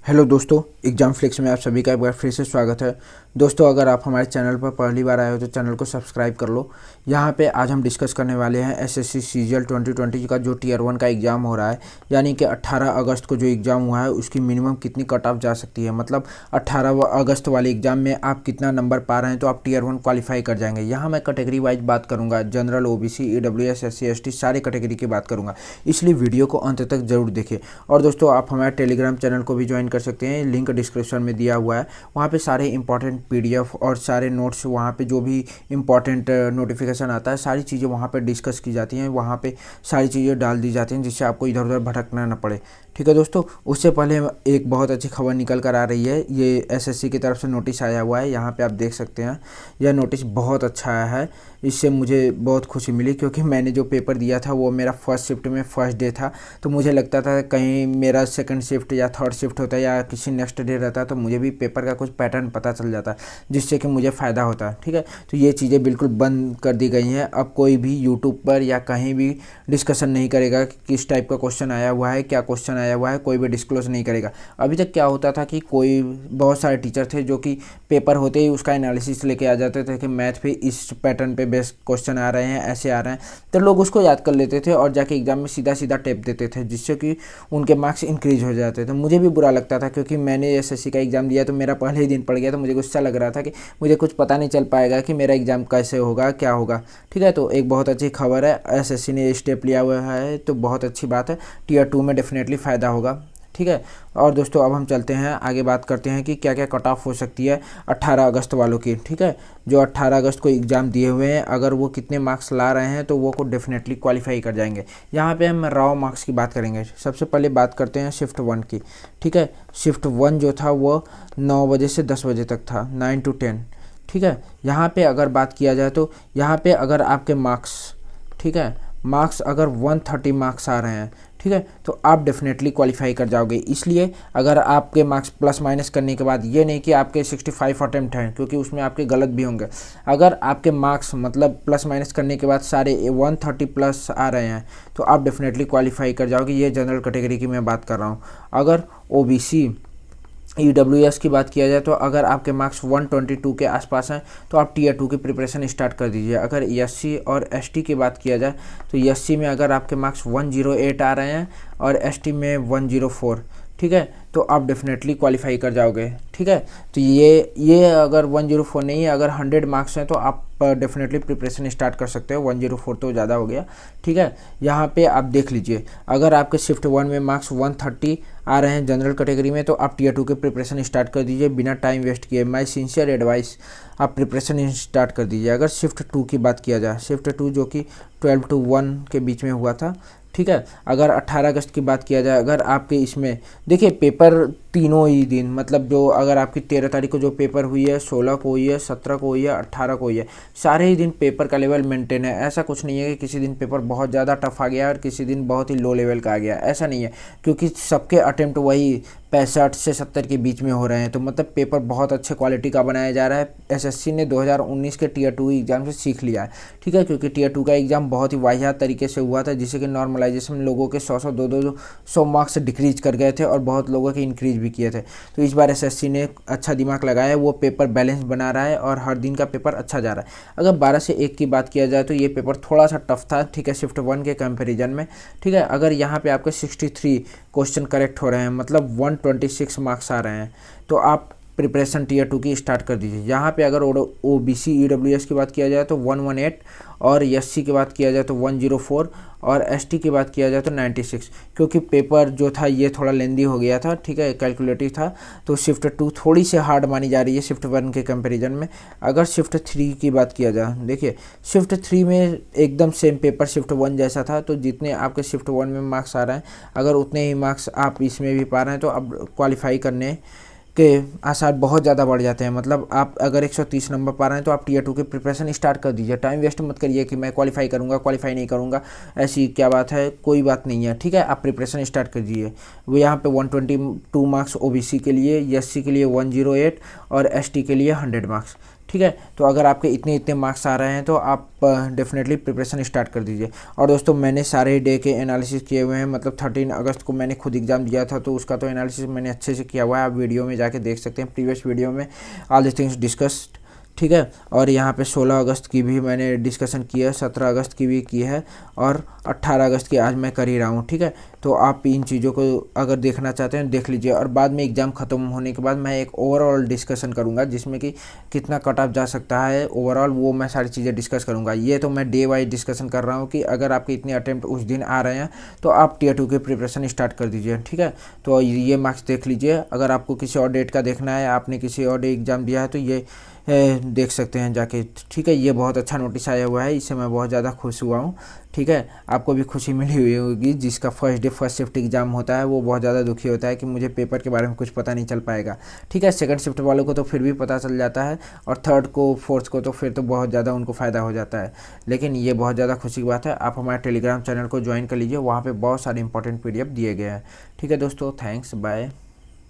Hello दोस्तों, exam flix में आप सभी का एक बार फिर से स्वागत है। दोस्तों, अगर आप हमारे चैनल पर पहली बार आए हो तो चैनल को सब्सक्राइब कर लो। यहाँ पे आज हम डिस्कस करने वाले हैं एसएससी सीजीएल 2020 का जो टियर 1 का एग्ज़ाम हो रहा है, यानी कि 18 अगस्त को जो एग्ज़ाम हुआ है उसकी मिनिमम कितनी कट ऑफ जा सकती है। मतलब 18 अगस्त वाले एग्ज़ाम में आप कितना नंबर पा रहे हैं तो आप टियर 1 क्वालिफाई कर जाएंगे। यहाँ मैं कैटेगरी वाइज बात करूँगा, general, OBC, EWS, SC, ST सारे कैटेगरी की बात करूँगा, इसलिए वीडियो को अंत तक जरूर देखें। और दोस्तों, आप हमारे टेलीग्राम चैनल को भी ज्वाइन कर सकते हैं, लिंक डिस्क्रिप्शन में दिया हुआ है। वहाँ पे सारे इंपॉर्टेंट पीडीएफ और सारे नोट्स, वहाँ पे जो भी इंपॉर्टेंट नोटिफिकेशन आता है सारी चीज़ें वहाँ पे डिस्कस की जाती हैं, वहाँ पे सारी चीज़ें डाल दी जाती हैं जिससे आपको इधर उधर भटकना ना पड़े। ठीक है दोस्तों, उससे पहले एक बहुत अच्छी खबर निकल कर आ रही है। ये एसएससी की तरफ से नोटिस आया हुआ है, यहाँ पे आप देख सकते हैं। यह नोटिस बहुत अच्छा आया है, इससे मुझे बहुत खुशी मिली क्योंकि मैंने जो पेपर दिया था वो मेरा फर्स्ट शिफ्ट में फर्स्ट डे था। तो मुझे लगता था कहीं मेरा सेकंड शिफ्ट या थर्ड शिफ्ट होता या किसी नेक्स्ट डे रहता तो मुझे भी पेपर का कुछ पैटर्न पता चल जाता, जिससे कि मुझे फ़ायदा होता। ठीक है, तो ये चीज़ें बिल्कुल बंद कर दी गई हैं। अब कोई भी यूट्यूब पर या कहीं भी डिस्कशन नहीं करेगा कि किस टाइप का क्वेश्चन आया हुआ है, क्या क्वेश्चन आया हुआ है, कोई भी डिस्क्लोज नहीं करेगा। अभी तक क्या होता था कि कोई बहुत सारे टीचर थे जो कि पेपर होते ही उसका एनालिसिस लेके आ जाते थे कि मैथ पे इस पैटर्न पे बेस्ट क्वेश्चन आ रहे हैं, ऐसे आ रहे हैं, तो लोग उसको याद कर लेते थे और जाके एग्जाम में सीधा सीधा टेप देते थे, जिससे कि उनके मार्क्स इंक्रीज हो जाते थे। मुझे भी बुरा लगता था क्योंकि मैंने एसएससी का एग्ज़ाम दिया तो मेरा पहले ही दिन पड़ गया, तो मुझे गुस्सा लग रहा था कि मुझे कुछ पता नहीं चल पाएगा कि मेरा एग्ज़ाम कैसे होगा, क्या होगा। ठीक है, तो एक बहुत अच्छी खबर है, एसएससी ने स्टेप लिया हुआ है तो बहुत अच्छी बात है। टियर 2 में डेफिनेटली फ़ायदा होगा। ठीक है, और दोस्तों अब हम चलते हैं आगे, बात करते हैं कि क्या क्या कट ऑफ हो सकती है 18 अगस्त वालों की। ठीक है, जो 18 अगस्त को एग्ज़ाम दिए हुए हैं, अगर वो कितने मार्क्स ला रहे हैं तो वो को डेफिनेटली क्वालिफाई कर जाएंगे। यहाँ पे हम रॉ मार्क्स की बात करेंगे। सबसे पहले बात करते हैं शिफ्ट 1 की। ठीक है, शिफ्ट 1 जो था वो 9 बजे से 10 बजे तक था, 9 to 10। ठीक है, यहाँ पे अगर बात किया जाए तो यहाँ पे अगर आपके मार्क्स, ठीक है, मार्क्स अगर 130 मार्क्स आ रहे हैं, ठीक है, तो आप डेफिनेटली क्वालिफाई कर जाओगे। इसलिए अगर आपके मार्क्स प्लस माइनस करने के बाद, ये नहीं कि आपके 65 अटेम्प्ट हैं क्योंकि उसमें आपके गलत भी होंगे, अगर आपके मार्क्स मतलब प्लस माइनस करने के बाद सारे 130 प्लस आ रहे हैं तो आप डेफिनेटली क्वालिफाई कर जाओगे। ये जनरल कैटेगरी की मैं बात कर रहा हूँ। अगर ओबीसी, ईडब्ल्यूएस की बात किया जाए तो अगर आपके मार्क्स 122 के आसपास हैं तो आप टियर 2 की प्रिपरेशन स्टार्ट कर दीजिए। अगर एससी और एसटी की बात किया जाए तो एससी में अगर आपके मार्क्स 108 आ रहे हैं और एसटी में 104, ठीक है, तो आप डेफिनेटली क्वालिफाई कर जाओगे। ठीक है, तो ये अगर 104 नहीं है, अगर 100 मार्क्स हैं तो आप डेफिनेटली प्रिपरेशन स्टार्ट कर सकते हो। 104 तो ज़्यादा हो गया। ठीक है, यहाँ पे आप देख लीजिए, अगर आपके शिफ्ट 1 में मार्क्स 130 आ रहे हैं जनरल कैटेगरी में तो आप टियर 2 के प्रिपरेशन स्टार्ट कर दीजिए बिना टाइम वेस्ट किए। माय सिंसियर एडवाइस, आप प्रिपरेशन स्टार्ट कर दीजिए। अगर शिफ्ट 2 की बात किया जाए, शिफ्ट 2 जो कि 12 to 1 के बीच में हुआ था। ठीक है, अगर 18 अगस्त की बात किया जाए, अगर आपके इसमें देखिए पेपर तीनों ही दिन, मतलब जो अगर आपकी 13 तारीख को जो पेपर हुई है, 16 को हुई है, 17 को हुई है, 18 को हुई है, सारे ही दिन पेपर का लेवल मेंटेन है। ऐसा कुछ नहीं है कि किसी दिन पेपर बहुत ज़्यादा टफ आ गया और किसी दिन बहुत ही लो लेवल का आ गया, ऐसा नहीं है, क्योंकि सबके अटेम्प्ट वही 65 से 70 के बीच में हो रहे हैं। तो मतलब पेपर बहुत अच्छे क्वालिटी का बनाया जा रहा है। एसएससी ने 2019 के टियर 2 एग्जाम से सीख लिया है। ठीक है, क्योंकि टियर 2 का एग्ज़ाम बहुत ही वाहियात तरीके से हुआ था, जिससे कि नॉर्मलाइजेशन लोगों के 100 200 मार्क्स डिक्रीज कर गए थे और बहुत लोगों के इंक्रीज भी किए थे। तो इस बार एसएससी ने अच्छा दिमाग लगाया है, वो पेपर बैलेंस बना रहा है और हर दिन का पेपर अच्छा जा रहा है। अगर 12 से 1 की बात किया जाए तो ये पेपर थोड़ा सा टफ था, ठीक है, शिफ्ट 1 के कंपेरिजन में। ठीक है, अगर यहाँ पे आपके 63 क्वेश्चन करेक्ट हो रहे हैं, मतलब 126 मार्क्स आ रहे हैं, तो आप प्रिपरेशन टियर 2 की स्टार्ट कर दीजिए। यहाँ पे अगर ओबीसी ईडब्ल्यूएस की बात किया जाए तो 118 और एससी की बात किया जाए तो 104 और एसटी की बात किया जाए तो 96, क्योंकि पेपर जो था ये थोड़ा लेंदी हो गया था। ठीक है, कैलकुलेटिव था, तो शिफ्ट 2 थोड़ी सी हार्ड मानी जा रही है शिफ्ट 1 के कंपैरिजन में। अगर शिफ्ट 3 की बात किया जाए, देखिए शिफ्ट 3 में एकदम सेम पेपर शिफ्ट 1 जैसा था, तो जितने आपके शिफ्ट 1 में मार्क्स आ रहे हैं अगर उतने ही मार्क्स आप इसमें भी पा रहे हैं तो अब क्वालिफाई करने के आसार बहुत ज़्यादा बढ़ जाते हैं। मतलब आप अगर 130 नंबर पा रहे हैं तो आप टियर 2 की प्रिपरेशन स्टार्ट कर दीजिए। टाइम वेस्ट मत करिए कि मैं क्वालिफाई करूंगा, क्वालिफाई नहीं करूंगा, ऐसी क्या बात है, कोई बात नहीं है। ठीक है, आप प्रिपरेशन स्टार्ट कर दीजिए। वो यहाँ पे 122 मार्क्स ओबीसी के लिए, एससी के लिए 108 और एसटी के लिए 100 मार्क्स। ठीक है। तो अगर आपके इतने इतने मार्क्स आ रहे हैं तो आप डेफिनेटली प्रिपरेशन स्टार्ट कर दीजिए। और दोस्तों मैंने सारे डे के एनालिसिस किए हुए हैं, मतलब 13 अगस्त को मैंने खुद एग्जाम दिया था तो उसका तो एनालिसिस मैंने अच्छे से किया हुआ है, आप वीडियो में जाके देख सकते हैं, प्रीवियस वीडियो में ऑल द थिंग्स डिस्कस्ड। ठीक है। और यहाँ पे 16 अगस्त की भी मैंने डिस्कशन की है, 17 अगस्त की भी की है और 18 अगस्त की आज मैं कर ही रहा हूँ। ठीक है। तो आप इन चीज़ों को अगर देखना चाहते हैं देख लीजिए। और बाद में एग्ज़ाम ख़त्म होने के बाद मैं एक ओवरऑल डिस्कशन करूँगा जिसमें कि कितना कट ऑफ जा सकता है ओवरऑल, वो मैं सारी चीज़ें डिस्कस करूँगा। ये तो मैं डे वाइज डिस्कशन कर रहा हूँ कि अगर आपके इतने अटैम्प्ट उस दिन आ रहे हैं तो आप टियर 2 की प्रिपरेशन स्टार्ट कर दीजिए। ठीक है। तो ये मार्क्स देख लीजिए। अगर आपको किसी और डेट का देखना है, आपने किसी और डे एग्ज़ाम दिया है तो ये देख सकते हैं जाके। ठीक है। ये बहुत अच्छा नोटिस आया हुआ है, इससे मैं बहुत ज़्यादा खुश हुआ हूँ। ठीक है। आपको भी खुशी मिली हुई होगी, जिसका first day first shift exam होता है वो बहुत ज़्यादा दुखी होता है कि मुझे पेपर के बारे में कुछ पता नहीं चल पाएगा। ठीक है। सेकंड शिफ्ट वालों को तो फिर भी पता चल जाता है और थर्ड को फोर्थ को तो फिर तो बहुत ज़्यादा उनको फ़ायदा हो जाता है। लेकिन ये बहुत ज़्यादा खुशी की बात है। आप हमारे टेलीग्राम चैनल को ज्वाइन कर लीजिए, वहाँ पर बहुत सारे इंपॉर्टेंट PDF दिए गए हैं। ठीक है दोस्तों, थैंक्स, बाय।